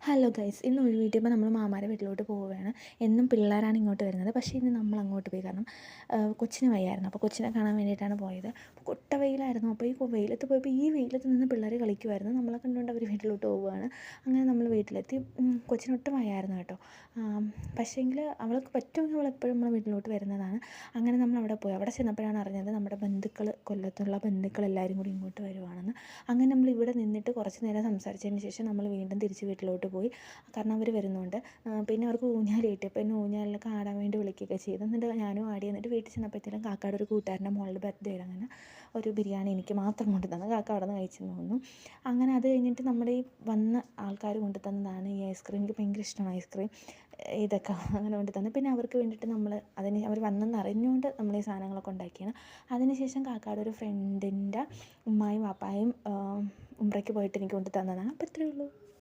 Hello guys, ഇന്ന് ഒഴിവിട്ടിയപ്പോൾ നമ്മൾ മാമാരെ വീട്ടിലോട്ട് പോവുകയാണ്. എന്നും പിള്ളേരാണ് ഇങ്ങോട്ട് വരുന്നത്, പക്ഷേ ഇന്ന് നമ്മൾ അങ്ങോട്ട് പോയി. കാരണം കൊച്ചിന് വയ്യായിരുന്നു. അപ്പോൾ കൊച്ചിനെ കാണാൻ വേണ്ടിയിട്ടാണ് പോയത്. അപ്പോൾ കൊട്ട വെയിലായിരുന്നു. അപ്പോൾ ഈ വെയിലത്ത് പോയപ്പോൾ ഈ വെയിലത്ത് നിന്ന് പിള്ളേർ കളിക്കുമായിരുന്നു. നമ്മളെ കണ്ടുകൊണ്ട് അവർ വീട്ടിലോട്ട് പോവുകയാണ്. അങ്ങനെ നമ്മൾ വീട്ടിലെത്തി. കൊച്ചിനൊട്ടും വയ്യായിരുന്നു കേട്ടോ. പക്ഷേങ്കിൽ അവൾക്ക് പറ്റുമെങ്കിൽ അവളെപ്പോഴും നമ്മളെ വീട്ടിലോട്ട് വരുന്നതാണ്. അങ്ങനെ നമ്മൾ അവിടെ പോയി. അവിടെ ചെന്നപ്പോഴാണ് അറിഞ്ഞത് നമ്മുടെ ബന്ധുക്കൾ, കൊല്ലത്തുള്ള ബന്ധുക്കൾ എല്ലാവരും കൂടി ഇങ്ങോട്ട് വരുവാണെന്ന്. അങ്ങനെ നമ്മൾ ഇവിടെ നിന്നിട്ട് കുറച്ച് നേരം സംസാരിച്ചതിന് ശേഷം നമ്മൾ വീണ്ടും തിരിച്ച് വീട്ടിലോട്ട് പോയി. കാരണം അവർ വരുന്നുണ്ട്. പിന്നെ അവർക്ക് ഊഞ്ഞാൽ കിട്ടിയപ്പോൾ എന്നെ ഊഞ്ഞാലിലൊക്കെ ആടാൻ വേണ്ടി വിളിക്കുകയൊക്കെ ചെയ്തു. എന്നിട്ട് ഞാനും ആടി. എന്നിട്ട് വീട്ടിൽ ചെന്നപ്പോഴത്തേക്കും കാക്കയുടെ ഒരു കൂട്ടുകാരൻ്റെ മോളുടെ ബർത്ത്ഡേ ആണ്. അങ്ങനെ ഒരു ബിരിയാണി എനിക്ക് മാത്രം കൊണ്ടു തന്നു. കാക്ക അവിടെ നിന്ന് കഴിച്ചെന്ന് തോന്നുന്നു. അങ്ങനെ അത് കഴിഞ്ഞിട്ട് നമ്മുടെ ഈ വന്ന ആൾക്കാർ കൊണ്ടു തന്നതാണ് ഈ ഐസ്ക്രീം. എനിക്ക് ഭയങ്കര ഇഷ്ടമാണ് ഐസ്ക്രീം. ഇതൊക്കെ അങ്ങനെ കൊണ്ടു തന്നു. പിന്നെ അവർക്ക് വേണ്ടിയിട്ട് നമ്മൾ അവർ വന്നെന്ന് അറിഞ്ഞുകൊണ്ട് നമ്മൾ ഈ സാധനങ്ങളൊക്കെ ഉണ്ടാക്കിയാണ്. അതിനുശേഷം കാക്കയുടെ ഒരു ഫ്രണ്ടിൻ്റെ ഉമ്മായും വാപ്പായും ഉംറയ്ക്ക് പോയിട്ട് എനിക്ക് കൊണ്ടു തന്നതാണ്. അപ്പോൾ ഇത്രയേ ഉള്ളൂ.